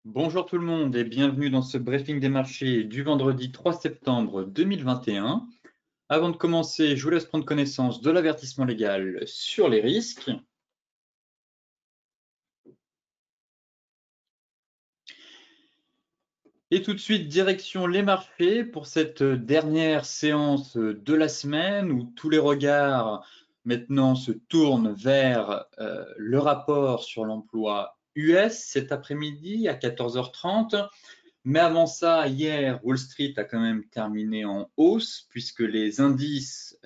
Bonjour tout le monde et bienvenue dans ce briefing des marchés du vendredi 3 septembre 2021. Avant de commencer, je vous laisse prendre connaissance de l'avertissement légal sur les risques. Et tout de suite, direction les marchés pour cette dernière séance de la semaine où tous les regards maintenant se tournent vers le rapport sur l'emploi US cet après-midi à 14h30. Mais avant ça, hier, Wall Street a quand même terminé en hausse puisque les indices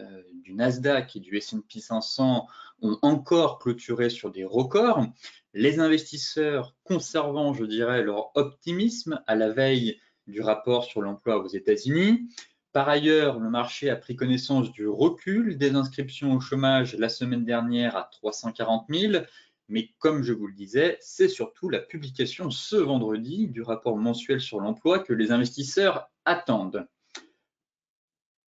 du Nasdaq et du S&P 500 ont encore clôturé sur des records. Les investisseurs conservant, je dirais, leur optimisme à la veille du rapport sur l'emploi aux États-Unis. Par ailleurs, le marché a pris connaissance du recul des inscriptions au chômage la semaine dernière à 340 000. Mais comme je vous le disais, c'est surtout la publication ce vendredi du rapport mensuel sur l'emploi que les investisseurs attendent.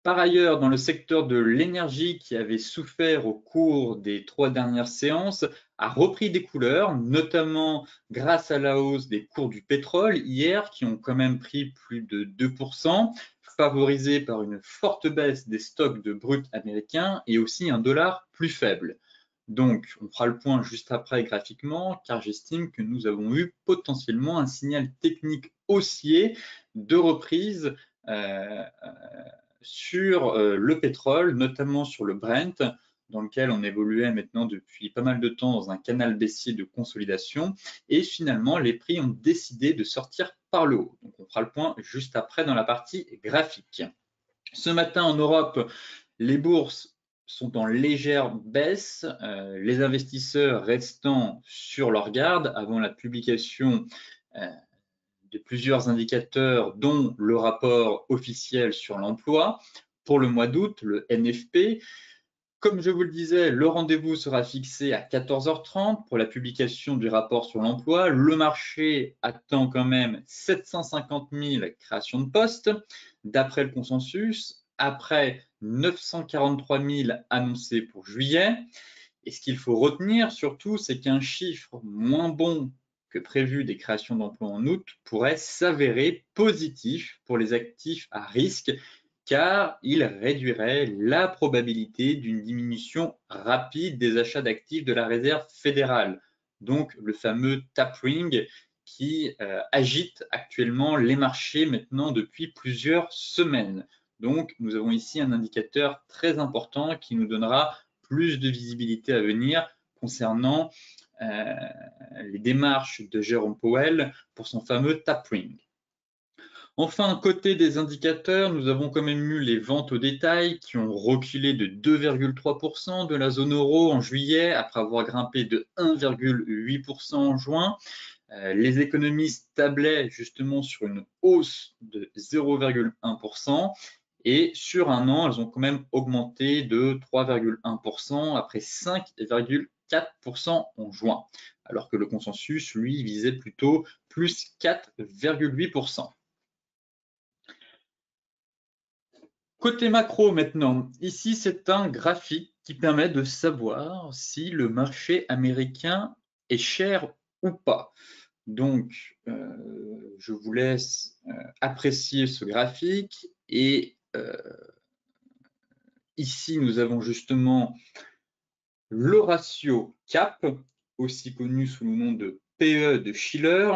Par ailleurs, dans le secteur de l'énergie qui avait souffert au cours des 3 dernières séances, a repris des couleurs, notamment grâce à la hausse des cours du pétrole hier, qui ont quand même pris plus de 2%, favorisés par une forte baisse des stocks de brut américains et aussi un dollar plus faible. Donc, on fera le point juste après graphiquement, car j'estime que nous avons eu potentiellement un signal technique haussier de reprise sur le pétrole, notamment sur le Brent, dans lequel on évoluait maintenant depuis pas mal de temps dans un canal baissier de consolidation. Et finalement, les prix ont décidé de sortir par le haut. Donc, on fera le point juste après dans la partie graphique. Ce matin, en Europe, les bourses sont en légère baisse, les investisseurs restant sur leur garde avant la publication de plusieurs indicateurs, dont le rapport officiel sur l'emploi pour le mois d'août, le NFP. Comme je vous le disais, le rendez-vous sera fixé à 14h30 pour la publication du rapport sur l'emploi. Le marché attend quand même 750 000 créations de postes, d'après le consensus, après 943 000 annoncés pour juillet. Et ce qu'il faut retenir surtout, c'est qu'un chiffre moins bon que prévu des créations d'emplois en août pourrait s'avérer positif pour les actifs à risque, car il réduirait la probabilité d'une diminution rapide des achats d'actifs de la réserve fédérale, donc le fameux tapering qui agite actuellement les marchés maintenant depuis plusieurs semaines. Donc nous avons ici un indicateur très important qui nous donnera plus de visibilité à venir concernant les démarches de Jérôme Powell pour son fameux tapering. Enfin, côté des indicateurs, nous avons quand même eu les ventes au détail qui ont reculé de 2,3% de la zone euro en juillet après avoir grimpé de 1,8% en juin. Les économistes tablaient justement sur une hausse de 0,1%. Et sur un an, elles ont quand même augmenté de 3,1% après 5,4% en juin, alors que le consensus, lui, visait plutôt plus 4,8%. Côté macro maintenant, ici c'est un graphique qui permet de savoir si le marché américain est cher ou pas. Donc, je vous laisse apprécier ce graphique et ici nous avons justement le ratio CAP, aussi connu sous le nom de PE de Shiller,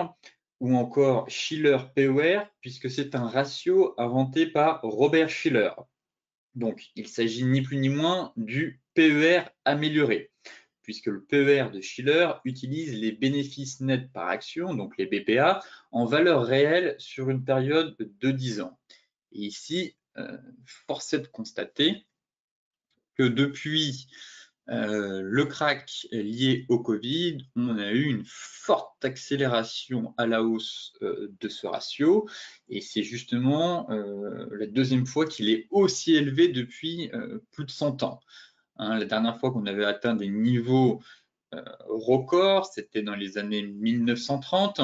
ou encore Shiller-PER, puisque c'est un ratio inventé par Robert Shiller. Donc, il s'agit ni plus ni moins du PER amélioré, puisque le PER de Shiller utilise les bénéfices nets par action, donc les BPA, en valeur réelle sur une période de 10 ans. Et ici, force est de constater que depuis le crack lié au Covid, on a eu une forte accélération à la hausse de ce ratio et c'est justement la deuxième fois qu'il est aussi élevé depuis plus de 100 ans. Hein, la dernière fois qu'on avait atteint des niveaux records, c'était dans les années 1930,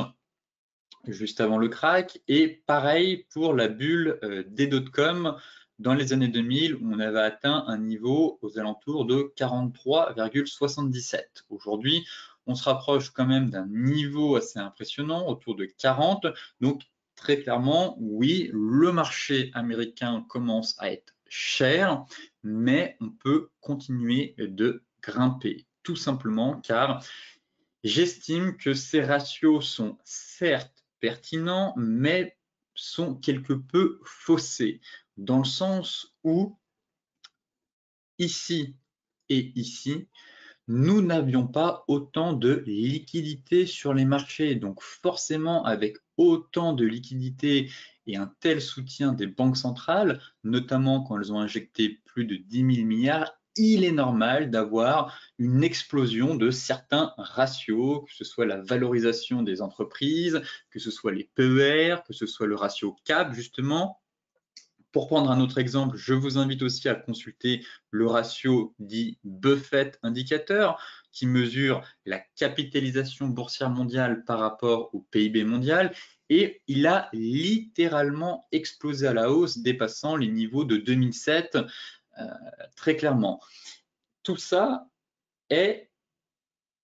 juste avant le crack, et pareil pour la bulle des dot-com dans les années 2000, où on avait atteint un niveau aux alentours de 43,77. Aujourd'hui, on se rapproche quand même d'un niveau assez impressionnant, autour de 40. Donc, très clairement, oui, le marché américain commence à être cher, mais on peut continuer de grimper, tout simplement car j'estime que ces ratios sont certes pertinents, mais sont quelque peu faussés, dans le sens où ici et ici, nous n'avions pas autant de liquidité sur les marchés. Donc forcément, avec autant de liquidité et un tel soutien des banques centrales, notamment quand elles ont injecté plus de 10 000 milliards, il est normal d'avoir une explosion de certains ratios, que ce soit la valorisation des entreprises, que ce soit les PER, que ce soit le ratio CAP, justement. Pour prendre un autre exemple, je vous invite aussi à consulter le ratio dit Buffett indicateur qui mesure la capitalisation boursière mondiale par rapport au PIB mondial et il a littéralement explosé à la hausse dépassant les niveaux de 2007 très clairement. Tout ça est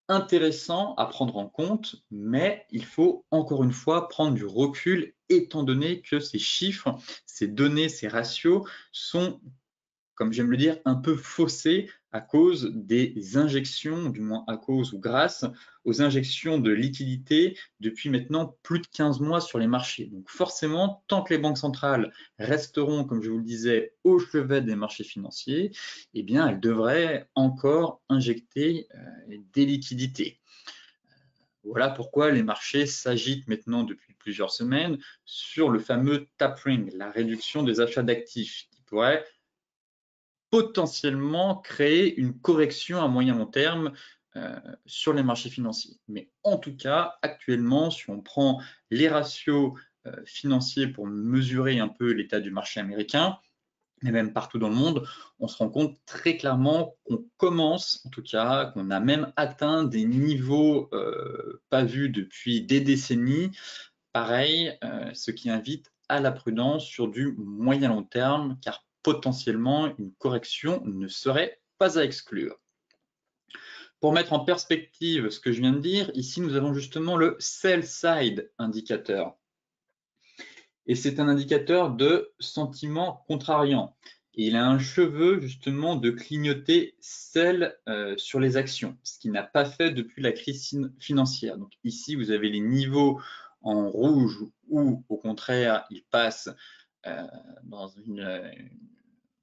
intéressant à prendre en compte, mais il faut encore une fois prendre du recul étant donné que ces chiffres, ces données, ces ratios sont, comme j'aime le dire, un peu faussés à cause des injections, du moins à cause ou grâce aux injections de liquidités depuis maintenant plus de 15 mois sur les marchés. Donc forcément, tant que les banques centrales resteront, comme je vous le disais, au chevet des marchés financiers, eh bien, elles devraient encore injecter des liquidités. Voilà pourquoi les marchés s'agitent maintenant depuis plusieurs semaines sur le fameux tapering, la réduction des achats d'actifs, qui pourrait potentiellement créer une correction à moyen long terme sur les marchés financiers. Mais en tout cas, actuellement, si on prend les ratios financiers pour mesurer un peu l'état du marché américain, et même partout dans le monde, on se rend compte très clairement qu'on commence, en tout cas, qu'on a même atteint des niveaux pas vus depuis des décennies. Pareil, ce qui invite à la prudence sur du moyen long terme, car potentiellement une correction ne serait pas à exclure. Pour mettre en perspective ce que je viens de dire, ici nous avons justement le sell side indicateur. Et c'est un indicateur de sentiment contrariant. Et il a un cheveu justement de clignoter sell sur les actions, ce qu'il n'a pas fait depuis la crise financière. Donc ici, vous avez les niveaux en rouge ou au contraire, il passe dans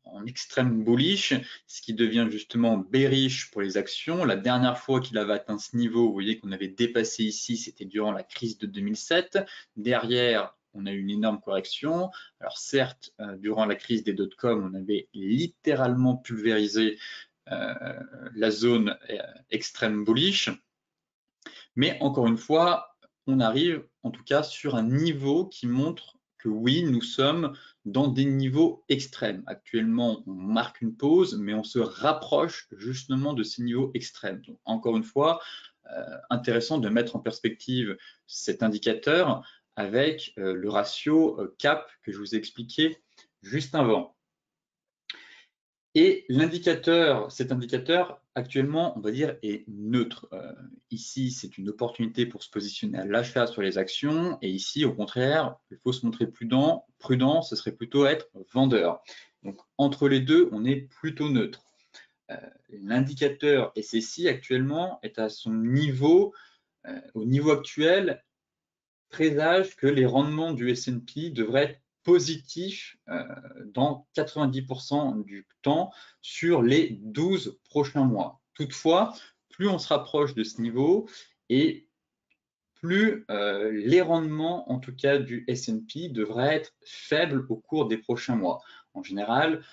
en extrême bullish, ce qui devient justement bearish pour les actions. La dernière fois qu'il avait atteint ce niveau, vous voyez qu'on avait dépassé ici, c'était durant la crise de 2007. Derrière, on a eu une énorme correction. Alors certes, durant la crise des dot-com, on avait littéralement pulvérisé la zone extrême bullish. Mais encore une fois, on arrive en tout cas sur un niveau qui montre que oui, nous sommes dans des niveaux extrêmes. Actuellement, on marque une pause, mais on se rapproche justement de ces niveaux extrêmes. Donc, encore une fois, intéressant de mettre en perspective cet indicateur avec le ratio CAP que je vous ai expliqué juste avant. Et l'indicateur, cet indicateur, actuellement, on va dire, est neutre. Ici, c'est une opportunité pour se positionner à l'achat sur les actions. Et ici, au contraire, il faut se montrer prudent. Prudent, ce serait plutôt être vendeur. Donc, entre les deux, on est plutôt neutre. L'indicateur SSI, actuellement, est à son niveau, au niveau actuel, présage que les rendements du S&P devraient être positifs dans 90% du temps sur les 12 prochains mois. Toutefois, plus on se rapproche de ce niveau et plus les rendements, en tout cas du S&P, devraient être faibles au cours des prochains mois. En général,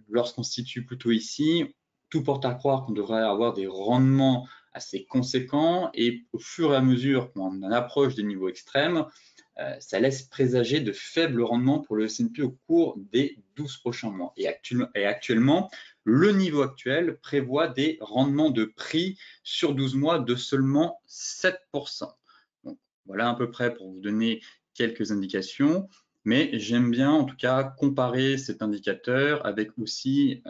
lorsqu'on se situe plutôt ici, tout porte à croire qu'on devrait avoir des rendements assez conséquents et au fur et à mesure qu'on approche des niveaux extrêmes, ça laisse présager de faibles rendements pour le S&P au cours des 12 prochains mois. Et actuellement, le niveau actuel prévoit des rendements de prix sur 12 mois de seulement 7%. Donc, voilà à peu près pour vous donner quelques indications. Mais j'aime bien en tout cas comparer cet indicateur avec aussi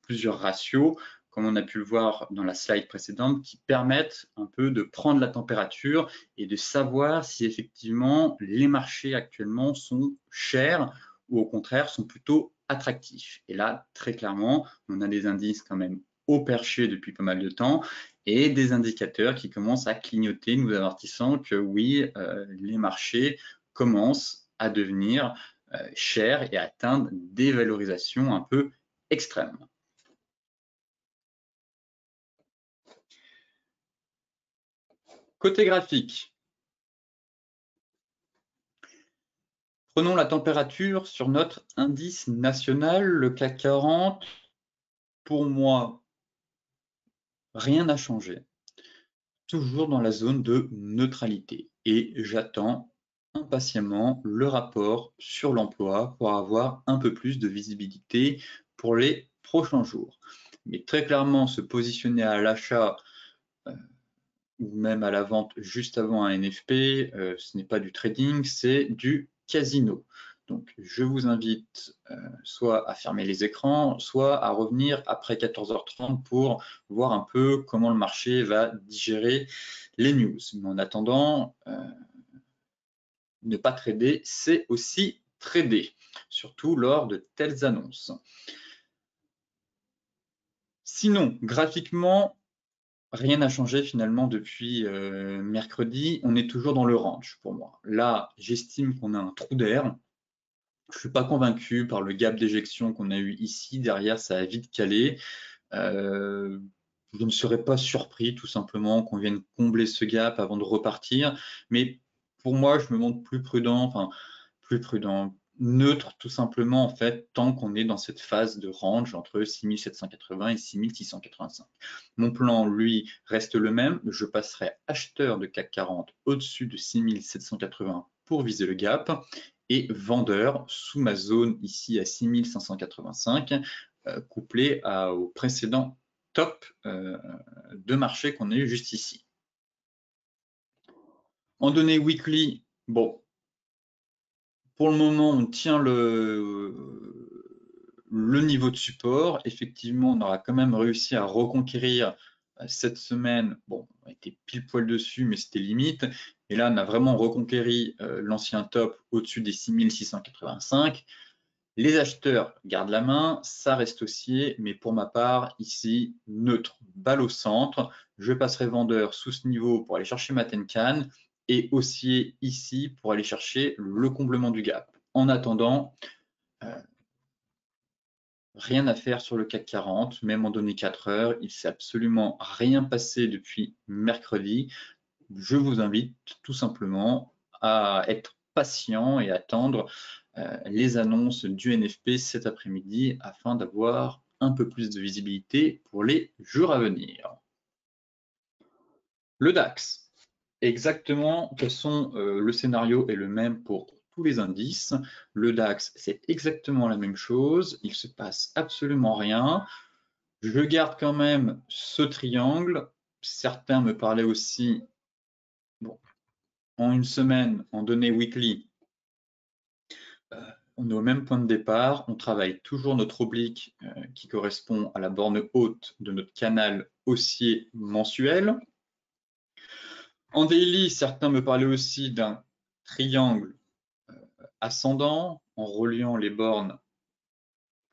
plusieurs ratios comme on a pu le voir dans la slide précédente, qui permettent un peu de prendre la température et de savoir si effectivement les marchés actuellement sont chers ou au contraire sont plutôt attractifs. Et là, très clairement, on a des indices quand même haut perché depuis pas mal de temps et des indicateurs qui commencent à clignoter, nous avertissant que oui, les marchés commencent à devenir chers et à atteindre des valorisations un peu extrêmes. Côté graphique, prenons la température sur notre indice national, le CAC 40. Pour moi, rien n'a changé. Toujours dans la zone de neutralité. Et j'attends impatiemment le rapport sur l'emploi pour avoir un peu plus de visibilité pour les prochains jours. Mais très clairement, se positionner à l'achat ou même à la vente juste avant un NFP, ce n'est pas du trading, c'est du casino. Donc, je vous invite soit à fermer les écrans, soit à revenir après 14h30 pour voir un peu comment le marché va digérer les news. Mais en attendant, ne pas trader, c'est aussi trader, surtout lors de telles annonces. Sinon, graphiquement, rien n'a changé finalement depuis mercredi. On est toujours dans le range pour moi. Là, j'estime qu'on a un trou d'air. Je ne suis pas convaincu par le gap d'éjection qu'on a eu ici. Derrière, ça a vite calé. Je ne serais pas surpris tout simplement qu'on vienne combler ce gap avant de repartir. Mais pour moi, je me montre plus prudent, neutre tout simplement en fait, tant qu'on est dans cette phase de range entre 6780 et 6685. Mon plan, lui, reste le même. Je passerai acheteur de CAC 40 au-dessus de 6780 pour viser le gap et vendeur sous ma zone ici à 6585, couplé au précédent top de marché qu'on a eu juste ici. En données weekly, bon, pour le moment, on tient le niveau de support. Effectivement, on aura quand même réussi à reconquérir cette semaine. Bon, on était pile poil dessus, mais c'était limite. Et là, on a vraiment reconquéri l'ancien top au-dessus des 6685. Les acheteurs gardent la main, ça reste haussier, mais pour ma part, ici, neutre, balle au centre. Je passerai vendeur sous ce niveau pour aller chercher ma Tenkan et haussier ici pour aller chercher le comblement du gap. En attendant, rien à faire sur le CAC 40, même en données 4 heures. Il ne s'est absolument rien passé depuis mercredi. Je vous invite tout simplement à être patient et attendre les annonces du NFP cet après-midi afin d'avoir un peu plus de visibilité pour les jours à venir. Le DAX, exactement, de toute façon, le scénario est le même pour tous les indices. Le DAX, c'est exactement la même chose, il ne se passe absolument rien. Je garde quand même ce triangle. Certains me parlaient aussi, bon, en une semaine, en données weekly, on est au même point de départ, on travaille toujours notre oblique qui correspond à la borne haute de notre canal haussier mensuel. En daily, certains me parlaient aussi d'un triangle ascendant en reliant les bornes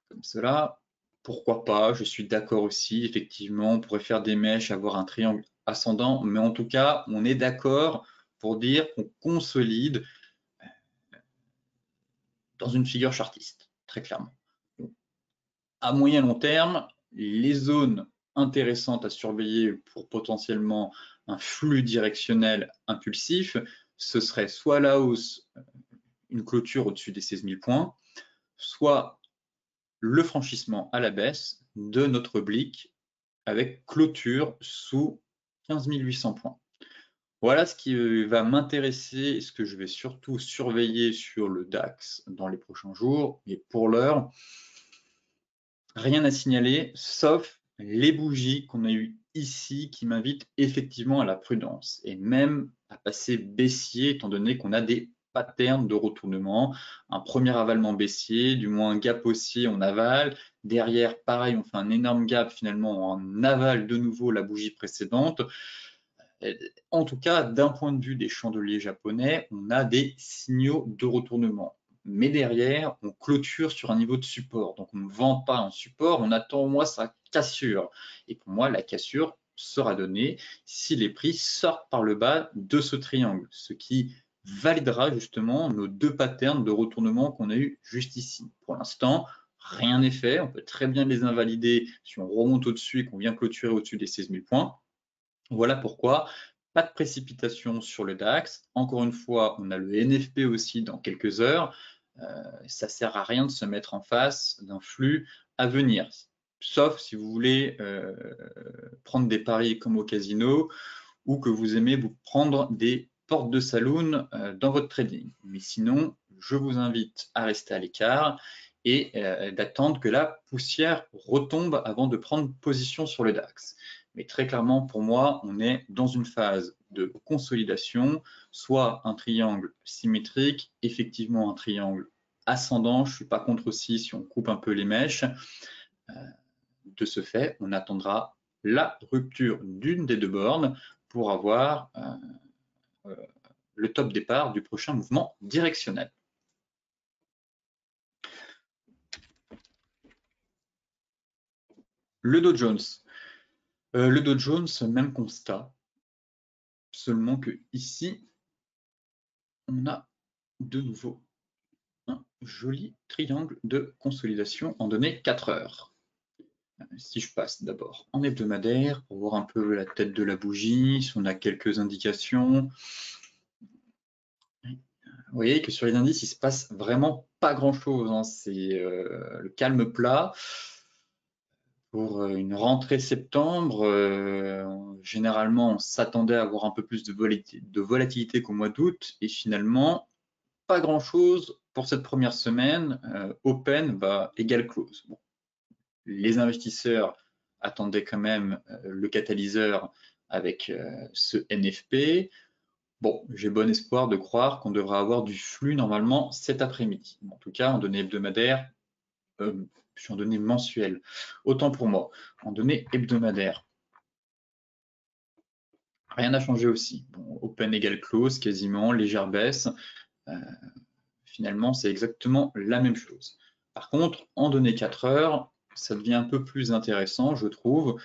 comme cela. Pourquoi pas? Je suis d'accord aussi. Effectivement, on pourrait faire des mèches, avoir un triangle ascendant, mais en tout cas, on est d'accord pour dire qu'on consolide dans une figure chartiste, très clairement. À moyen long terme, les zones intéressantes à surveiller pour potentiellement un flux directionnel impulsif, ce serait soit la hausse, une clôture au-dessus des 16 000 points, soit le franchissement à la baisse de notre oblique avec clôture sous 15 800 points. Voilà ce qui va m'intéresser et ce que je vais surtout surveiller sur le DAX dans les prochains jours. Et pour l'heure, rien à signaler, sauf les bougies qu'on a eues ici qui m'invitent effectivement à la prudence et même à passer baissier étant donné qu'on a des pattern de retournement. Un premier avalement baissier, du moins un gap haussier, on avale. Derrière, pareil, on fait un énorme gap, finalement, on avale de nouveau la bougie précédente. En tout cas, d'un point de vue des chandeliers japonais, on a des signaux de retournement. Mais derrière, on clôture sur un niveau de support. Donc, on ne vend pas un support, on attend au moins sa cassure. Et pour moi, la cassure sera donnée si les prix sortent par le bas de ce triangle, ce qui validera justement nos deux patterns de retournement qu'on a eu juste ici. Pour l'instant, rien n'est fait. On peut très bien les invalider si on remonte au-dessus et qu'on vient clôturer au-dessus des 16 000 points. Voilà pourquoi, pas de précipitation sur le DAX. Encore une fois, on a le NFP aussi dans quelques heures. Ça ne sert à rien de se mettre en face d'un flux à venir, sauf si vous voulez prendre des paris comme au casino ou que vous aimez vous prendre des portes de saloon dans votre trading. Mais sinon, je vous invite à rester à l'écart et d'attendre que la poussière retombe avant de prendre position sur le DAX. Mais très clairement, pour moi, on est dans une phase de consolidation, soit un triangle symétrique, effectivement un triangle ascendant. Je ne suis pas contre aussi si on coupe un peu les mèches. De ce fait, on attendra la rupture d'une des deux bornes pour avoir le top départ du prochain mouvement directionnel. Le Dow Jones. Le Dow Jones, même constat. Seulement que ici, on a de nouveau un joli triangle de consolidation en données 4 heures. Si je passe d'abord en hebdomadaire pour voir un peu la tête de la bougie, si on a quelques indications. Vous voyez que sur les indices, il se passe vraiment pas grand-chose. Hein. C'est le calme plat. Pour une rentrée septembre, généralement, on s'attendait à avoir un peu plus de volatilité qu'au mois d'août. Et finalement, pas grand-chose pour cette première semaine. Open va égal close. Bon. Les investisseurs attendaient quand même le catalyseur avec ce NFP. Bon, j'ai bon espoir de croire qu'on devra avoir du flux normalement cet après-midi. En tout cas, en données hebdomadaires, je suis en données mensuelles. Autant pour moi, en données hebdomadaires. Rien n'a changé aussi. Bon, open égale close, quasiment, légère baisse. Finalement, c'est exactement la même chose. Par contre, en données 4 heures, ça devient un peu plus intéressant, je trouve.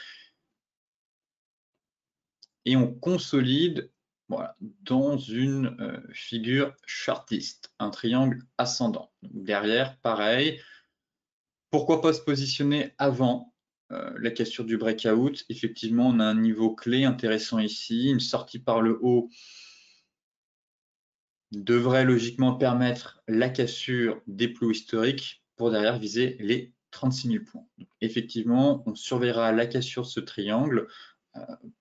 Et on consolide voilà, dans une figure chartiste, un triangle ascendant. Donc derrière, pareil, pourquoi pas se positionner avant la cassure du breakout? Effectivement, on a un niveau clé intéressant ici, une sortie par le haut devrait logiquement permettre la cassure des plus hauts historiques pour derrière viser les 36 000 points. Donc, effectivement, on surveillera la cassure de ce triangle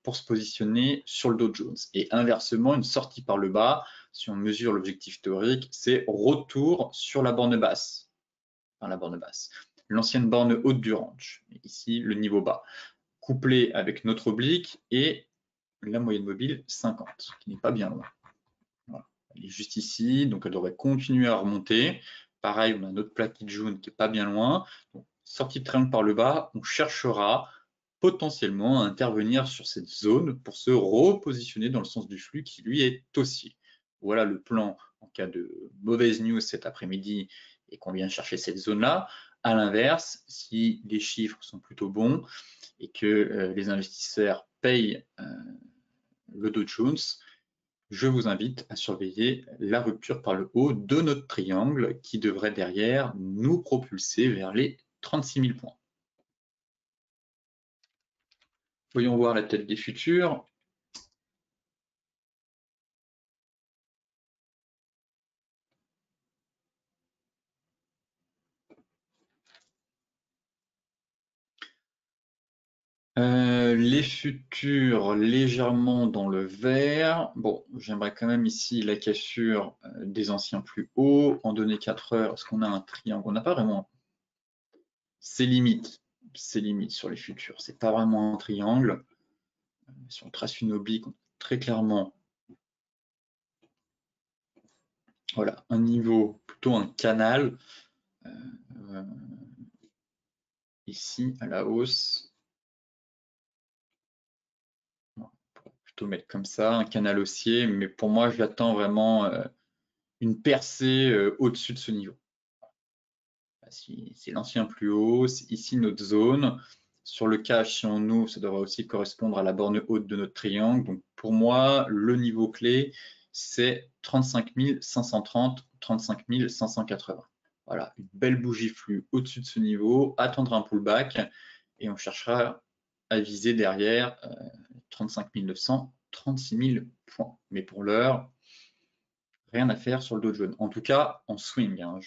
pour se positionner sur le Dow Jones. Et inversement, une sortie par le bas, si on mesure l'objectif théorique, c'est retour sur la borne basse. Enfin, la borne basse. L'ancienne borne haute du range. Ici, le niveau bas. Couplé avec notre oblique et la moyenne mobile 50, qui n'est pas bien loin. Voilà. Elle est juste ici, donc elle devrait continuer à remonter. Pareil, on a notre plaquette jaune qui n'est pas bien loin. Donc, sortie de triangle par le bas, on cherchera potentiellement à intervenir sur cette zone pour se repositionner dans le sens du flux qui lui est haussier. Voilà le plan en cas de mauvaise news cet après-midi et qu'on vient chercher cette zone-là. À l'inverse, si les chiffres sont plutôt bons et que les investisseurs payent le Dow Jones, je vous invite à surveiller la rupture par le haut de notre triangle qui devrait derrière nous propulser vers les 36 000 points. Voyons voir la tête des futurs. Les futurs légèrement dans le vert. Bon, j'aimerais quand même ici la cassure des anciens plus hauts. En données 4 heures, est-ce qu'on a un triangle? On n'a pas vraiment. C'est limite sur les futurs. C'est pas vraiment un triangle. Si on trace une oblique, on a très clairement Voilà, un niveau, plutôt un canal, ici à la hausse. On pourrait plutôt mettre comme ça, un canal haussier, mais pour moi, j'attends vraiment une percée au-dessus de ce niveau. C'est l'ancien plus haut, c'est ici notre zone. Sur le cash, si on ouvre, ça devrait aussi correspondre à la borne haute de notre triangle. Donc pour moi, le niveau clé, c'est 35 530, 35 580. Voilà, une belle bougie flux au-dessus de ce niveau, attendre un pullback, et on cherchera à viser derrière 35 900, 36 000 points. Mais pour l'heure, rien à faire sur le Dow Jones. En tout cas, en swing. Hein.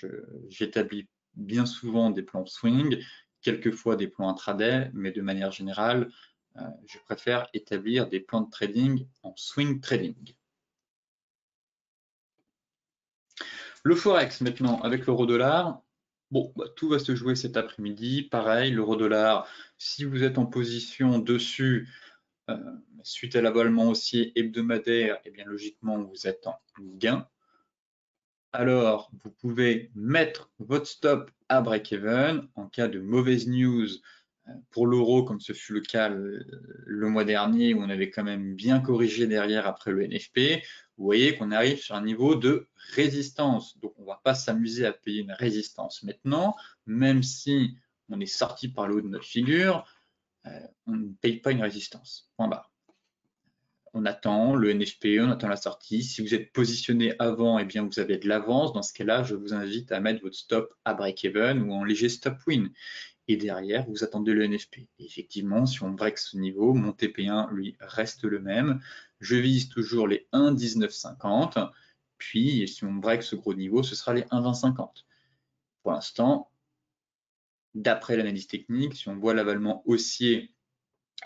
J'établis bien souvent des plans swing, quelquefois des plans intraday, mais de manière générale, je préfère établir des plans de trading en swing trading. Le Forex maintenant, avec l'euro-dollar, bon, tout va se jouer cet après-midi. Pareil, l'euro-dollar, si vous êtes en position dessus, suite à l'avalement haussier hebdomadaire, et bien logiquement, vous êtes en gain. Alors, vous pouvez mettre votre stop à break-even en cas de mauvaise news pour l'euro, comme ce fut le cas le mois dernier, où on avait quand même bien corrigé derrière après le NFP. Vous voyez qu'on arrive sur un niveau de résistance. Donc, on ne va pas s'amuser à payer une résistance maintenant, même si on est sorti par le haut de notre figure, on ne paye pas une résistance. Point barre. On attend le NFP, on attend la sortie. Si vous êtes positionné avant, eh bien vous avez de l'avance. Dans ce cas-là, je vous invite à mettre votre stop à break-even ou en léger stop win. Et derrière, vous attendez le NFP. Et effectivement, si on break ce niveau, mon TP1, lui, reste le même. Je vise toujours les 1,1950. Puis, si on break ce gros niveau, ce sera les 1,2050. Pour l'instant, d'après l'analyse technique, si on voit l'avalement haussier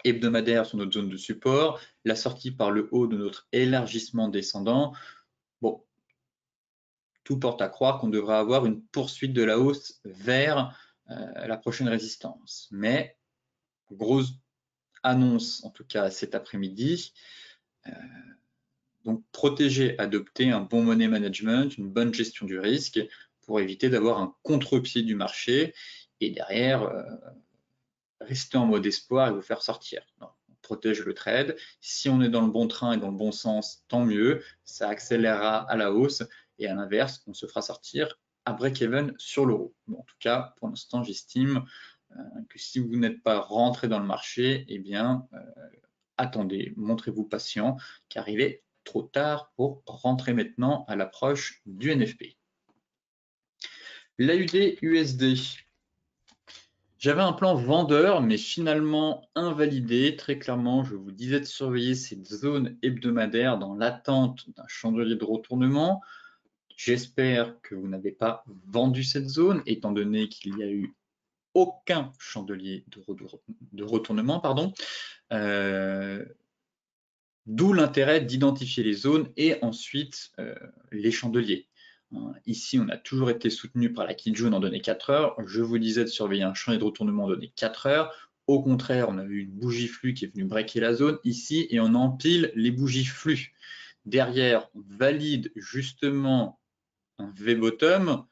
hebdomadaire sur notre zone de support, la sortie par le haut de notre élargissement descendant. Bon, tout porte à croire qu'on devrait avoir une poursuite de la hausse vers la prochaine résistance. Mais, grosse annonce, en tout cas cet après-midi, donc protéger, adopter un bon money management, une bonne gestion du risque pour éviter d'avoir un contre-pied du marché et derrière, rester en mode espoir et vous faire sortir. Non, on protège le trade. Si on est dans le bon train et dans le bon sens, tant mieux. Ça accélérera à la hausse et à l'inverse, on se fera sortir à break-even sur l'euro. Bon, en tout cas, pour l'instant, j'estime que si vous n'êtes pas rentré dans le marché, eh bien, attendez, montrez-vous patient, car il est trop tard pour rentrer maintenant à l'approche du NFP. L'AUD-USD. J'avais un plan vendeur, mais finalement invalidé. Très clairement, je vous disais de surveiller cette zone hebdomadaire dans l'attente d'un chandelier de retournement. J'espère que vous n'avez pas vendu cette zone, étant donné qu'il n'y a eu aucun chandelier de retournement. D'où l'intérêt d'identifier les zones et ensuite les chandeliers. Ici, on a toujours été soutenu par la Kijun en données 4 heures. Je vous disais de surveiller un chandelier de retournement en données 4 heures. Au contraire, on a eu une bougie flux qui est venue breaker la zone ici et on empile les bougies flux. Derrière, on valide justement un V-bottom.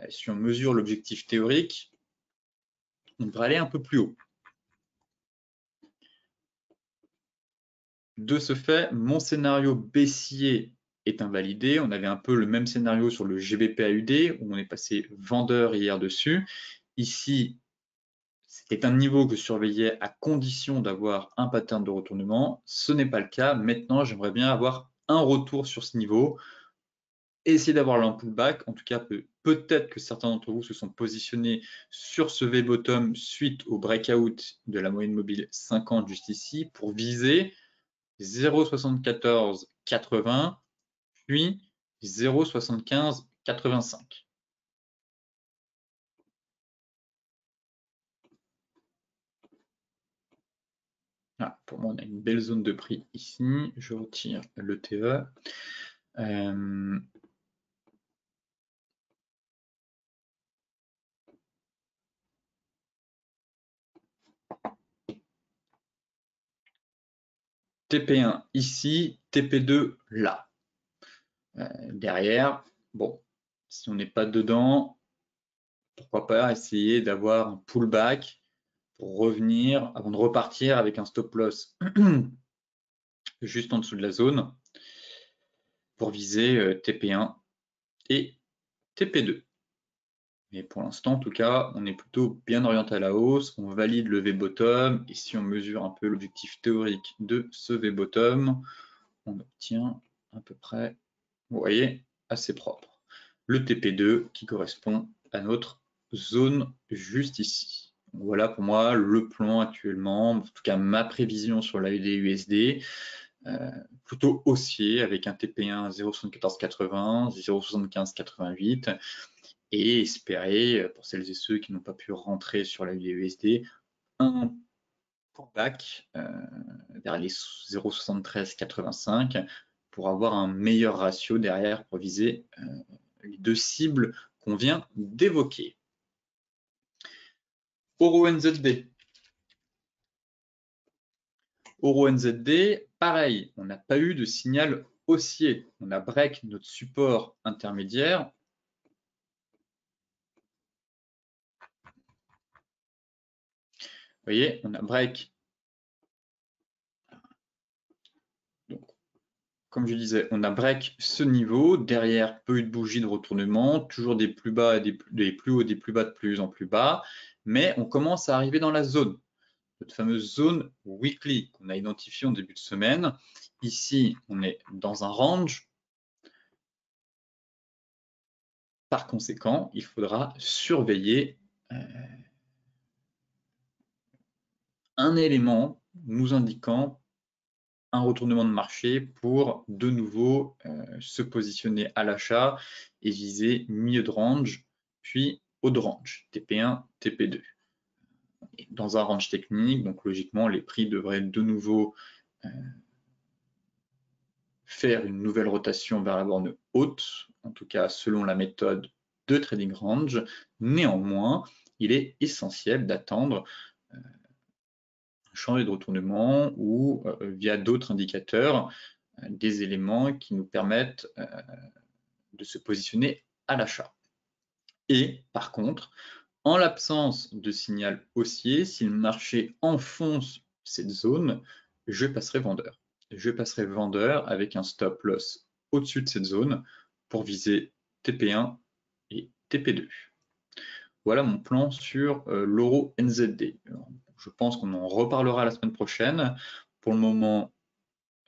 Si on mesure l'objectif théorique, on devrait aller un peu plus haut. De ce fait, mon scénario baissier est invalidé. On avait un peu le même scénario sur le GBP-AUD où on est passé vendeur hier dessus. Ici, c'était un niveau que je surveillais à condition d'avoir un pattern de retournement. Ce n'est pas le cas. Maintenant, j'aimerais bien avoir un retour sur ce niveau. Essayer d'avoir l'un pullback. En tout cas, peut-être que certains d'entre vous se sont positionnés sur ce V-bottom suite au breakout de la moyenne mobile 50 juste ici pour viser 0,7480 puis 0,7585. Ah, pour moi, on a une belle zone de prix ici. Je retire le TE. TP1 ici, TP2 là. Derrière, bon, si on n'est pas dedans, pourquoi pas essayer d'avoir un pullback pour revenir avant de repartir avec un stop loss juste en dessous de la zone pour viser TP1 et TP2. Mais pour l'instant, en tout cas, on est plutôt bien orienté à la hausse. On valide le V-bottom. Et si on mesure un peu l'objectif théorique de ce V-bottom, on obtient à peu près, vous voyez, assez propre. Le TP2 qui correspond à notre zone juste ici. Voilà pour moi le plan actuellement, en tout cas ma prévision sur l'AUD-USD. Plutôt haussier avec un TP1 0,7480, 0,7588 et espérer, pour celles et ceux qui n'ont pas pu rentrer sur la USD, un pullback vers les 0,7385 pour avoir un meilleur ratio derrière pour viser les deux cibles qu'on vient d'évoquer. Euro-NZD. Euro-NZD, pareil, on n'a pas eu de signal haussier. On a break notre support intermédiaire. Vous voyez, on a break. Donc, comme je disais, on a break ce niveau. Derrière, peu de bougies de retournement, toujours des plus bas, des plus hauts, des plus bas de plus en plus bas. Mais on commence à arriver dans la zone, cette fameuse zone weekly qu'on a identifiée en début de semaine. Ici, on est dans un range. Par conséquent, il faudra surveiller un élément nous indiquant un retournement de marché pour de nouveau se positionner à l'achat et viser milieu de range, puis haut de range, TP1, TP2. Et dans un range technique, donc logiquement, les prix devraient de nouveau faire une nouvelle rotation vers la borne haute, en tout cas selon la méthode de trading range. Néanmoins, il est essentiel d'attendre changer de retournement ou via d'autres indicateurs, des éléments qui nous permettent de se positionner à l'achat. Et par contre, en l'absence de signal haussier, si le marché enfonce cette zone, je passerai vendeur. Je passerai vendeur avec un stop loss au-dessus de cette zone pour viser TP1 et TP2. Voilà mon plan sur l'euro NZD. Alors, je pense qu'on en reparlera la semaine prochaine. Pour le moment,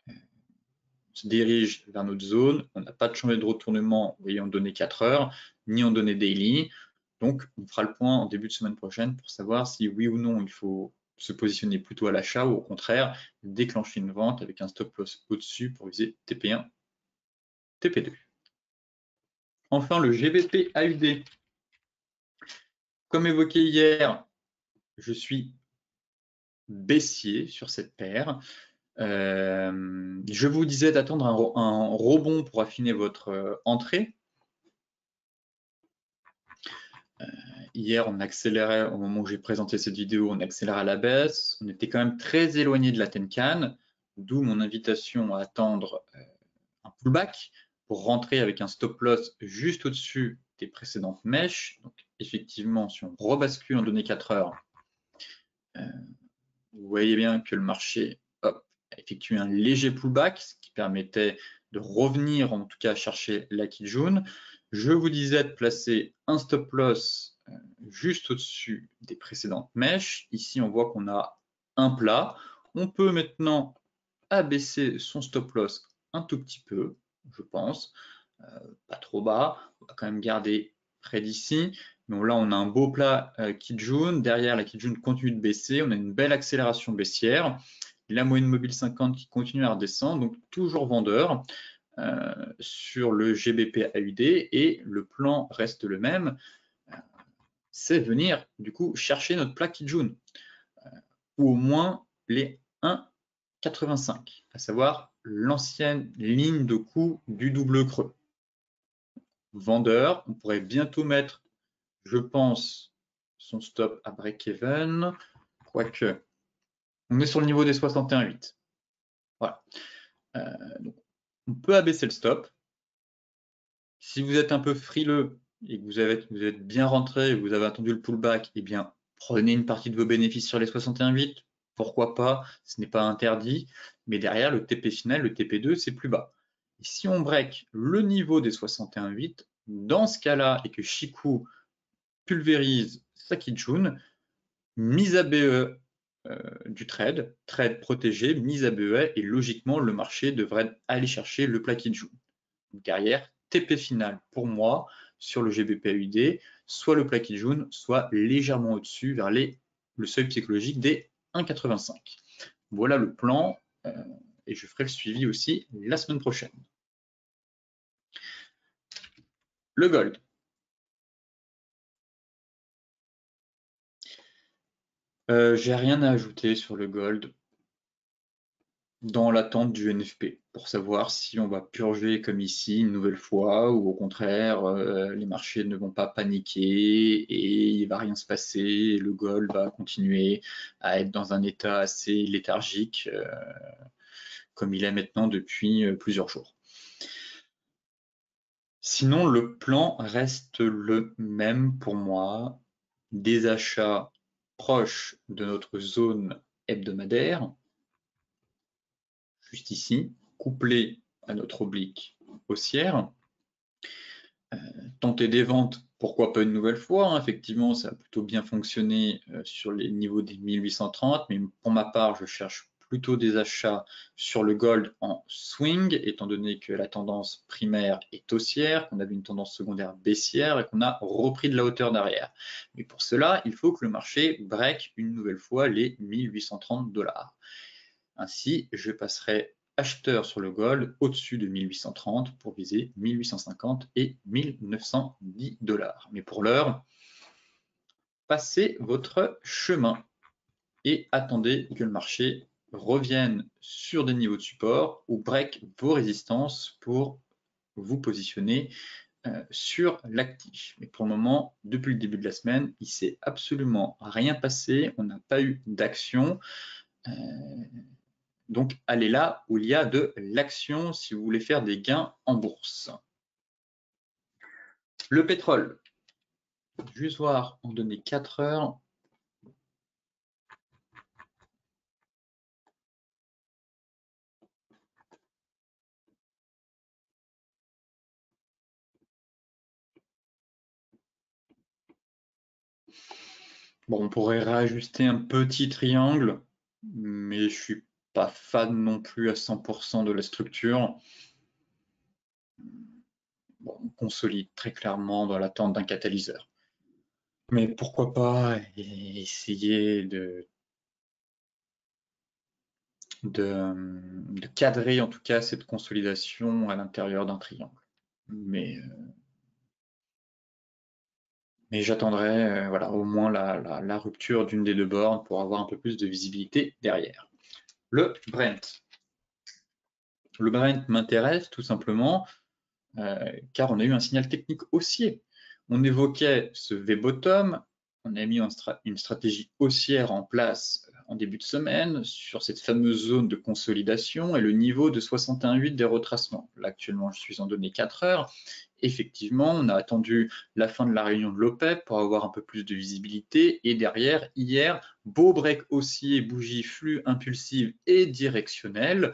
on se dirige vers notre zone. On n'a pas de chemin de retournement, vous voyez, en données 4 heures, ni en données daily. Donc, on fera le point en début de semaine prochaine pour savoir si oui ou non il faut se positionner plutôt à l'achat ou au contraire déclencher une vente avec un stop loss au-dessus pour viser TP1, TP2. Enfin, le GBP AUD. Comme évoqué hier, je suis baissier sur cette paire. Je vous disais d'attendre un rebond pour affiner votre entrée. Hier, on accélérait, au moment où j'ai présenté cette vidéo, on accélérait à la baisse. On était quand même très éloigné de la Tenkan, d'où mon invitation à attendre un pullback pour rentrer avec un stop loss juste au-dessus des précédentes mèches. Donc, effectivement, si on rebascule en données 4 heures, vous voyez bien que le marché a effectué un léger pullback, ce qui permettait de revenir, en tout cas, chercher la Kijun. Je vous disais de placer un stop loss juste au-dessus des précédentes mèches. Ici, on voit qu'on a un plat. On peut maintenant abaisser son stop loss un tout petit peu, je pense, pas trop bas. On va quand même garder près d'ici. Donc là, on a un beau plat Kijun. Derrière, la Kijun continue de baisser. On a une belle accélération baissière. La moyenne mobile 50 qui continue à redescendre. Donc toujours vendeur sur le GBP AUD. Et le plan reste le même. C'est venir du coup chercher notre plat Kijun. Ou au moins les 1,85, à savoir l'ancienne ligne de coup du double creux. Vendeur, on pourrait bientôt mettre, je pense, son stop à break-even, quoique on est sur le niveau des 61,8. Voilà. Donc, on peut abaisser le stop Si vous êtes un peu frileux et que vous êtes bien rentré, vous avez attendu le pullback, eh bien, prenez une partie de vos bénéfices sur les 61,8. Pourquoi pas? Ce n'est pas interdit. Mais derrière, le TP final, le TP2, c'est plus bas. Et si on break le niveau des 61,8, dans ce cas-là, et que Chikou pulvérise Sakijun, mise à BE du trade protégé, mise à BE, et logiquement, le marché devrait aller chercher le Plakijun. Derrière, TP final pour moi sur le GBP/USD, soit le Plakijun, soit légèrement au-dessus vers le seuil psychologique des 1,85. Voilà le plan et je ferai le suivi aussi la semaine prochaine. Le gold. J'ai rien à ajouter sur le gold dans l'attente du NFP pour savoir si on va purger comme ici une nouvelle fois ou au contraire les marchés ne vont pas paniquer et il va rien se passer et le gold va continuer à être dans un état assez léthargique comme il est maintenant depuis plusieurs jours. Sinon, le plan reste le même pour moi, des achats proches de notre zone hebdomadaire, juste ici, couplé à notre oblique haussière. Tenter des ventes, pourquoi pas une nouvelle fois, hein. Effectivement, ça a plutôt bien fonctionné sur les niveaux des 1830, mais pour ma part, je cherche plutôt des achats sur le gold en swing, étant donné que la tendance primaire est haussière, qu'on avait une tendance secondaire baissière et qu'on a repris de la hauteur derrière. Mais pour cela, il faut que le marché break une nouvelle fois les 1830 $. Ainsi, je passerai acheteur sur le gold au-dessus de 1830 pour viser 1850 et 1910 $. Mais pour l'heure, passez votre chemin et attendez que le marché revienne sur des niveaux de support ou break vos résistances pour vous positionner sur l'actif. Mais pour le moment, depuis le début de la semaine, il ne s'est absolument rien passé, on n'a pas eu d'action. Donc, allez là où il y a de l'action si vous voulez faire des gains en bourse. Le pétrole, juste voir en données 4 heures. Bon, on pourrait réajuster un petit triangle, mais je suis pas fan non plus à 100% de la structure. Bon, on consolide très clairement dans l'attente d'un catalyseur. Mais pourquoi pas essayer de cadrer en tout cas cette consolidation à l'intérieur d'un triangle. Mais j'attendrai voilà, au moins la rupture d'une des deux bornes pour avoir un peu plus de visibilité derrière. Le Brent. Le Brent m'intéresse tout simplement car on a eu un signal technique haussier. On évoquait ce V-bottom, on a mis une stratégie haussière en place en début de semaine sur cette fameuse zone de consolidation et le niveau de 61,8 des retracements. Là, actuellement, je suis en données 4 heures. Effectivement, on a attendu la fin de la réunion de l'OPEP pour avoir un peu plus de visibilité. Et derrière, hier, beau break haussier, bougie flux impulsive et directionnelle.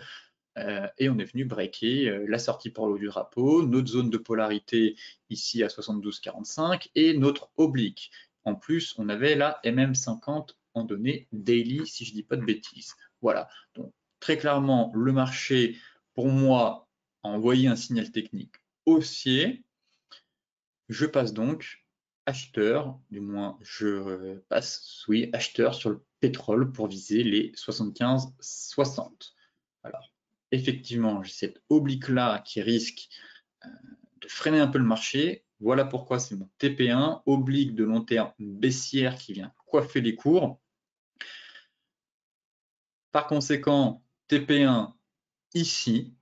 Et on est venu breaker la sortie par le haut du drapeau, notre zone de polarité ici à 72,45 et notre oblique. En plus, on avait la MM50 en données daily, si je ne dis pas de bêtises. Voilà, donc très clairement, le marché, pour moi, a envoyé un signal technique haussier. Je passe donc acheteur, du moins je passe, oui, acheteur sur le pétrole pour viser les 75,60. Alors, effectivement, j'ai cette oblique-là qui risque de freiner un peu le marché. Voilà pourquoi c'est mon TP1, oblique de long terme baissière qui vient coiffer les cours. Par conséquent, TP1 ici,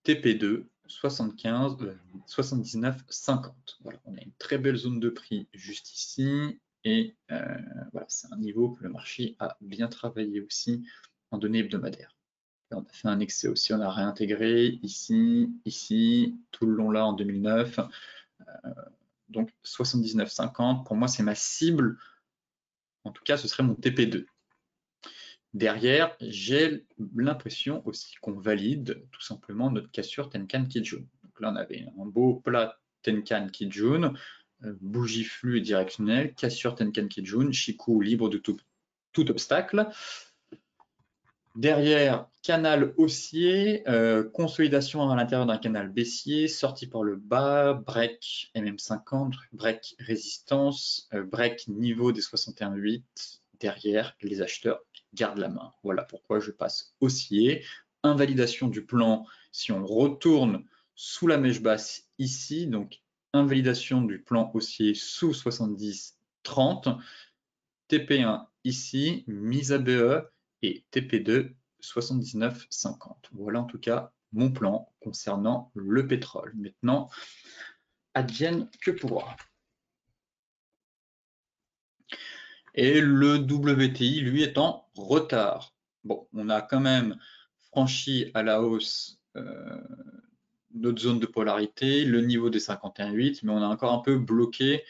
TP2, 75, 79, 50. Voilà, on a une très belle zone de prix juste ici. Et voilà, c'est un niveau que le marché a bien travaillé aussi en données hebdomadaires. Là, on a fait un excès aussi, on a réintégré ici, ici, tout le long là en 2009. Donc 79,50, pour moi, c'est ma cible. En tout cas, ce serait mon TP2. Derrière, j'ai l'impression aussi qu'on valide tout simplement notre cassure Tenkan Kijun. Donc là, on avait un beau plat Tenkan Kijun, bougie flux et directionnelle, cassure Tenkan Kijun, Shiku libre de tout obstacle. Derrière, canal haussier, consolidation à l'intérieur d'un canal baissier, sortie par le bas, break MM50, break résistance, break niveau des 61,8. Derrière, les acheteurs gardent la main. Voilà pourquoi je passe haussier. Invalidation du plan si on retourne sous la mèche basse ici, donc invalidation du plan haussier sous 70,30. TP1 ici, mise à BE et TP2 79,50. Voilà en tout cas mon plan concernant le pétrole. Maintenant, advienne que pourra. Et le WTI, lui, est en retard. Bon, on a quand même franchi à la hausse notre zone de polarité, le niveau des 51,8, mais on a encore un peu bloqué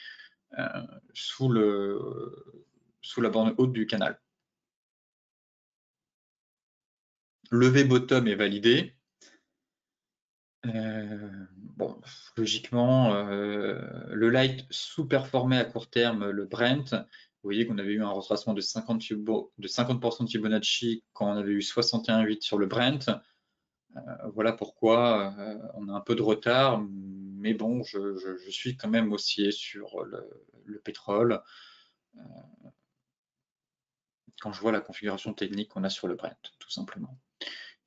sous la borne haute du canal. Levé bottom est validé. Bon, logiquement, le light sous-performait à court terme le Brent. Vous voyez qu'on avait eu un retracement de 50% de Fibonacci quand on avait eu 61,8 sur le Brent. Voilà pourquoi on a un peu de retard, mais bon, je suis quand même haussier sur le pétrole quand je vois la configuration technique qu'on a sur le Brent, tout simplement.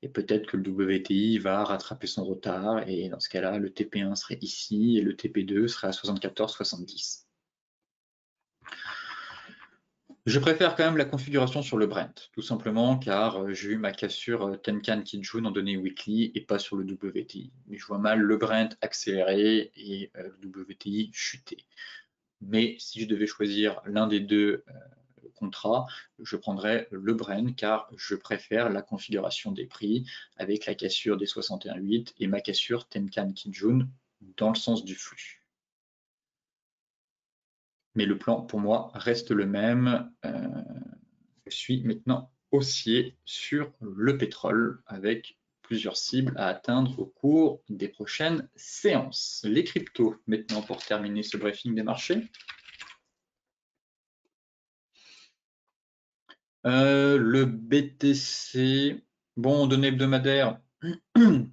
Et peut-être que le WTI va rattraper son retard, et dans ce cas-là, le TP1 serait ici, et le TP2 serait à 74,70. Je préfère quand même la configuration sur le Brent, tout simplement car j'ai eu ma cassure Tenkan Kijun en données weekly et pas sur le WTI. Mais je vois mal le Brent accélérer et le WTI chuter. Mais si je devais choisir l'un des deux contrat, je prendrais le Brent car je préfère la configuration des prix avec la cassure des 61,8 et ma cassure Tenkan Kijun dans le sens du flux. Mais le plan pour moi reste le même. Je suis maintenant haussier sur le pétrole avec plusieurs cibles à atteindre au cours des prochaines séances. Les cryptos maintenant pour terminer ce briefing des marchés. Le BTC, bon, données hebdomadaires, une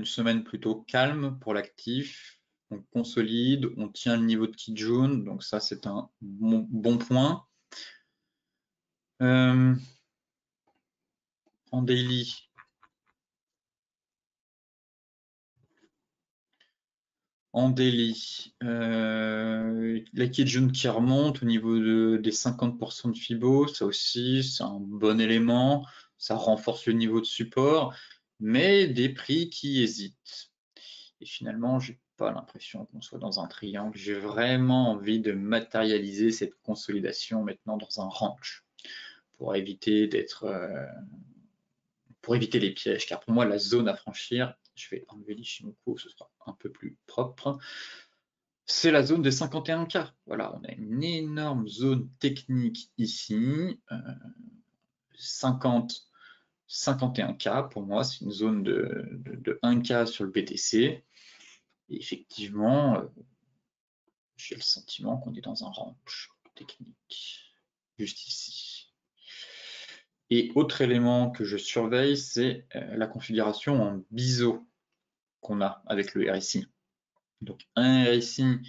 semaine plutôt calme pour l'actif. On consolide, on tient le niveau de Kijun, donc ça c'est un bon point. En daily, la Kijun qui remonte au niveau des 50% de Fibo, ça aussi c'est un bon élément, ça renforce le niveau de support, mais des prix qui hésitent. Et finalement, j'ai pas l'impression qu'on soit dans un triangle. J'ai vraiment envie de matérialiser cette consolidation maintenant dans un range pour éviter les pièges. Car pour moi, la zone à franchir, je vais enlever l'Ishimoku, ce sera un peu plus propre. C'est la zone des 51K. Voilà, on a une énorme zone technique ici. 51K, pour moi, c'est une zone de 1K sur le BTC. Et effectivement, j'ai le sentiment qu'on est dans un range technique, juste ici. Et autre élément que je surveille, c'est la configuration en biseau qu'on a avec le RSI. Donc un RSI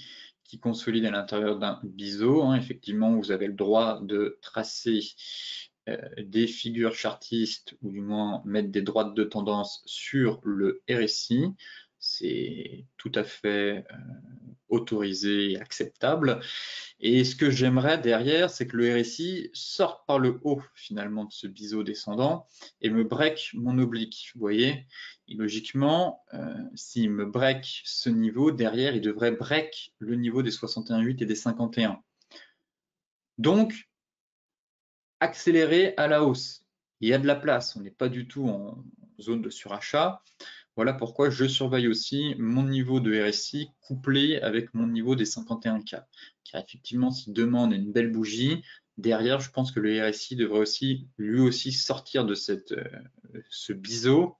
qui consolide à l'intérieur d'un biseau, hein, effectivement, vous avez le droit de tracer des figures chartistes ou du moins mettre des droites de tendance sur le RSI. C'est tout à fait autorisé et acceptable. Et ce que j'aimerais derrière, c'est que le RSI sorte par le haut finalement de ce biseau descendant et me break mon oblique. Vous voyez, et logiquement, s'il me break ce niveau, derrière, il devrait break le niveau des 61,8 et des 51. Donc, accélérer à la hausse. il y a de la place, on n'est pas du tout en zone de surachat. Voilà pourquoi je surveille aussi mon niveau de RSI couplé avec mon niveau des 51K. Car effectivement, si demain on a une belle bougie, derrière, je pense que le RSI devrait aussi, lui aussi, sortir de ce biseau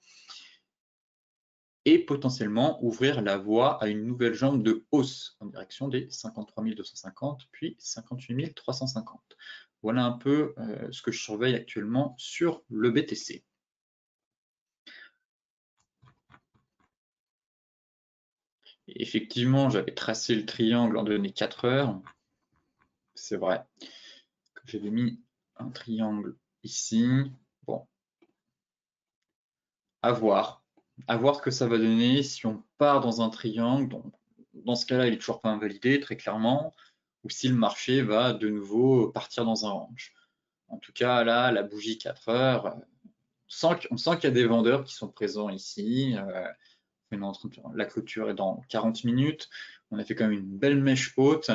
et potentiellement ouvrir la voie à une nouvelle jambe de hausse en direction des 53 250 puis 58 350. Voilà un peu ce que je surveille actuellement sur le BTC. Et effectivement, j'avais tracé le triangle en données 4 heures. C'est vrai que j'avais mis un triangle ici. Bon, à voir. À voir ce que ça va donner si on part dans un triangle. Donc, dans ce cas-là, il n'est toujours pas invalidé, très clairement, ou si le marché va de nouveau partir dans un range. En tout cas, là, la bougie 4 heures, on sent qu'il y a des vendeurs qui sont présents ici. La clôture est dans 40 minutes. On a fait quand même une belle mèche haute.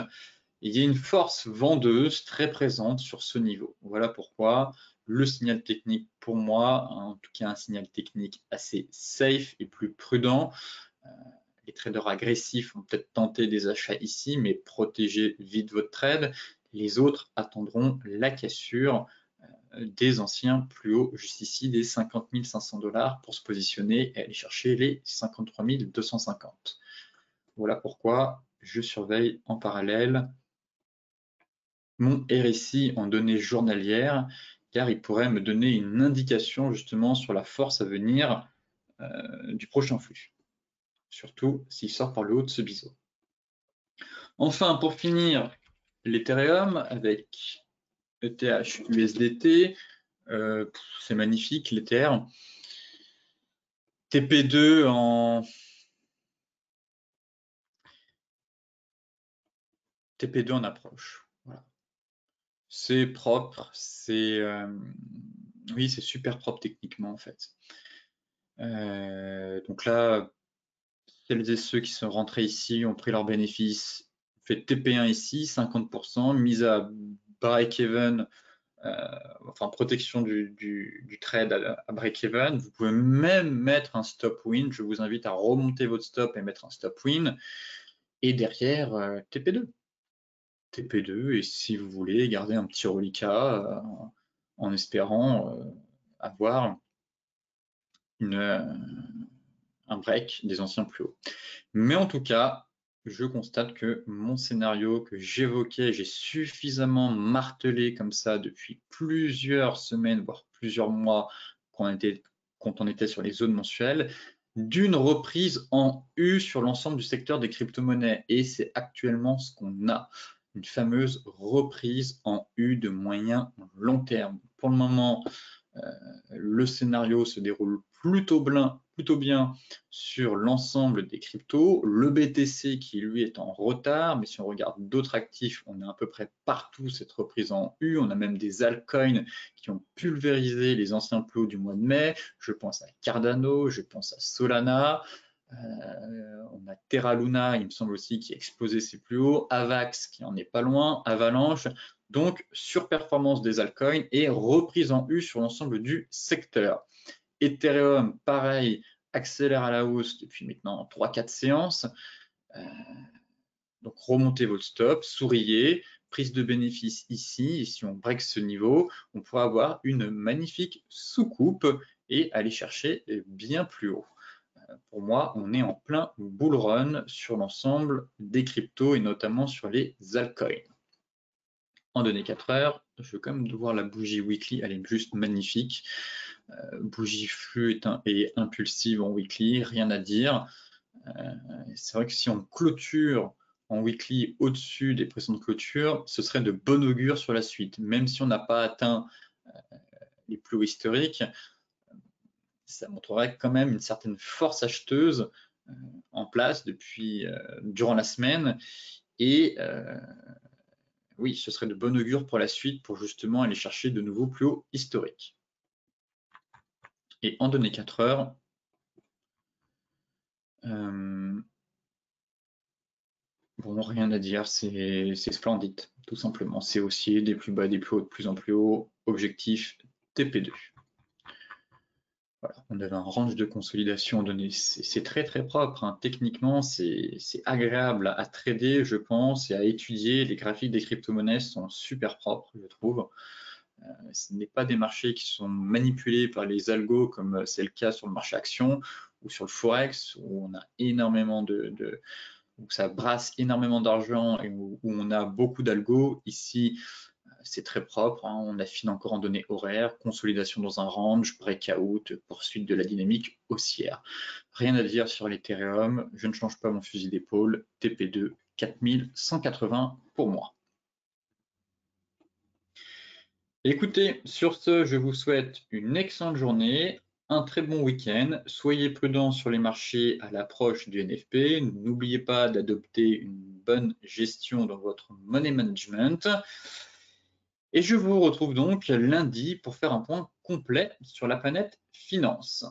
Il y a une force vendeuse très présente sur ce niveau. Voilà pourquoi le signal technique, pour moi, en tout cas un signal technique assez safe et plus prudent. Les traders agressifs vont peut-être tenter des achats ici, mais protégez vite votre trade. Les autres attendront la cassure des anciens plus hauts, juste ici, des 50 500 $ pour se positionner et aller chercher les 53 250. Voilà pourquoi je surveille en parallèle mon RSI en données journalières, car il pourrait me donner une indication justement sur la force à venir du prochain flux, surtout s'il sort par le haut de ce biseau. Enfin, pour finir, l'Ethereum avec ETH USDT, c'est magnifique l'Ether. TP2 en approche. Voilà. C'est propre, oui, c'est super propre techniquement en fait. Donc là, celles et ceux qui sont rentrés ici ont pris leurs bénéfices, fait TP1 ici, 50%, mise à break-even, enfin protection du trade à break-even. Vous pouvez même mettre un stop win. Je vous invite à remonter votre stop et mettre un stop win. Et derrière, TP2. TP2, et si vous voulez, garder un petit reliquat en espérant avoir un break des anciens plus hauts. Mais en tout cas, je constate que mon scénario que j'évoquais, j'ai suffisamment martelé comme ça depuis plusieurs semaines, voire plusieurs mois, quand on était sur les zones mensuelles, d'une reprise en U sur l'ensemble du secteur des crypto-monnaies. Et c'est actuellement ce qu'on a, une fameuse reprise en U de moyen long terme. Pour le moment, le scénario se déroule plutôt bien sur l'ensemble des cryptos. Le BTC qui lui est en retard, mais si on regarde d'autres actifs, on a à peu près partout cette reprise en U. On a même des altcoins qui ont pulvérisé les anciens plus hauts du mois de mai. Je pense à Cardano, je pense à Solana. On a Terra Luna, il me semble aussi, qui a explosé ses plus hauts, Avax qui en est pas loin, Avalanche. Donc, surperformance des altcoins et reprise en U sur l'ensemble du secteur. Ethereum, pareil, accélère à la hausse depuis maintenant 3-4 séances. Donc, remontez votre stop, souriez, prise de bénéfice ici. Et si on break ce niveau, on pourra avoir une magnifique soucoupe et aller chercher bien plus haut. Pour moi, on est en plein bull run sur l'ensemble des cryptos et notamment sur les altcoins. En données 4 heures, je vais quand même voir la bougie weekly, elle est juste magnifique. Bougie flux et impulsive en weekly, rien à dire. C'est vrai que si on clôture en weekly au-dessus des précédentes clôtures, ce serait de bon augure sur la suite. Même si on n'a pas atteint les plus hauts historiques, ça montrerait quand même une certaine force acheteuse en place durant la semaine. Et oui, ce serait de bon augure pour la suite pour justement aller chercher de nouveaux plus hauts historiques. Et en données 4 heures, bon, rien à dire, c'est splendide, tout simplement. C'est haussier, des plus bas, des plus hauts, de plus en plus haut. Objectif TP2. Voilà, on avait un range de consolidation donné. C'est très très propre, hein. Techniquement, c'est agréable à trader, je pense, et à étudier. Les graphiques des crypto-monnaies sont super propres, je trouve. Ce n'est pas des marchés qui sont manipulés par les algos comme c'est le cas sur le marché action ou sur le forex où on a énormément où ça brasse énormément d'argent et où on a beaucoup d'algos. Ici, c'est très propre, hein. On affine encore en données horaires, consolidation dans un range, breakout, poursuite de la dynamique haussière. Rien à dire sur l'Ethereum, je ne change pas mon fusil d'épaule, TP2 4180 pour moi. Écoutez, sur ce, je vous souhaite une excellente journée, un très bon week-end. Soyez prudents sur les marchés à l'approche du NFP. N'oubliez pas d'adopter une bonne gestion dans votre money management. Et je vous retrouve donc lundi pour faire un point complet sur la planète finance.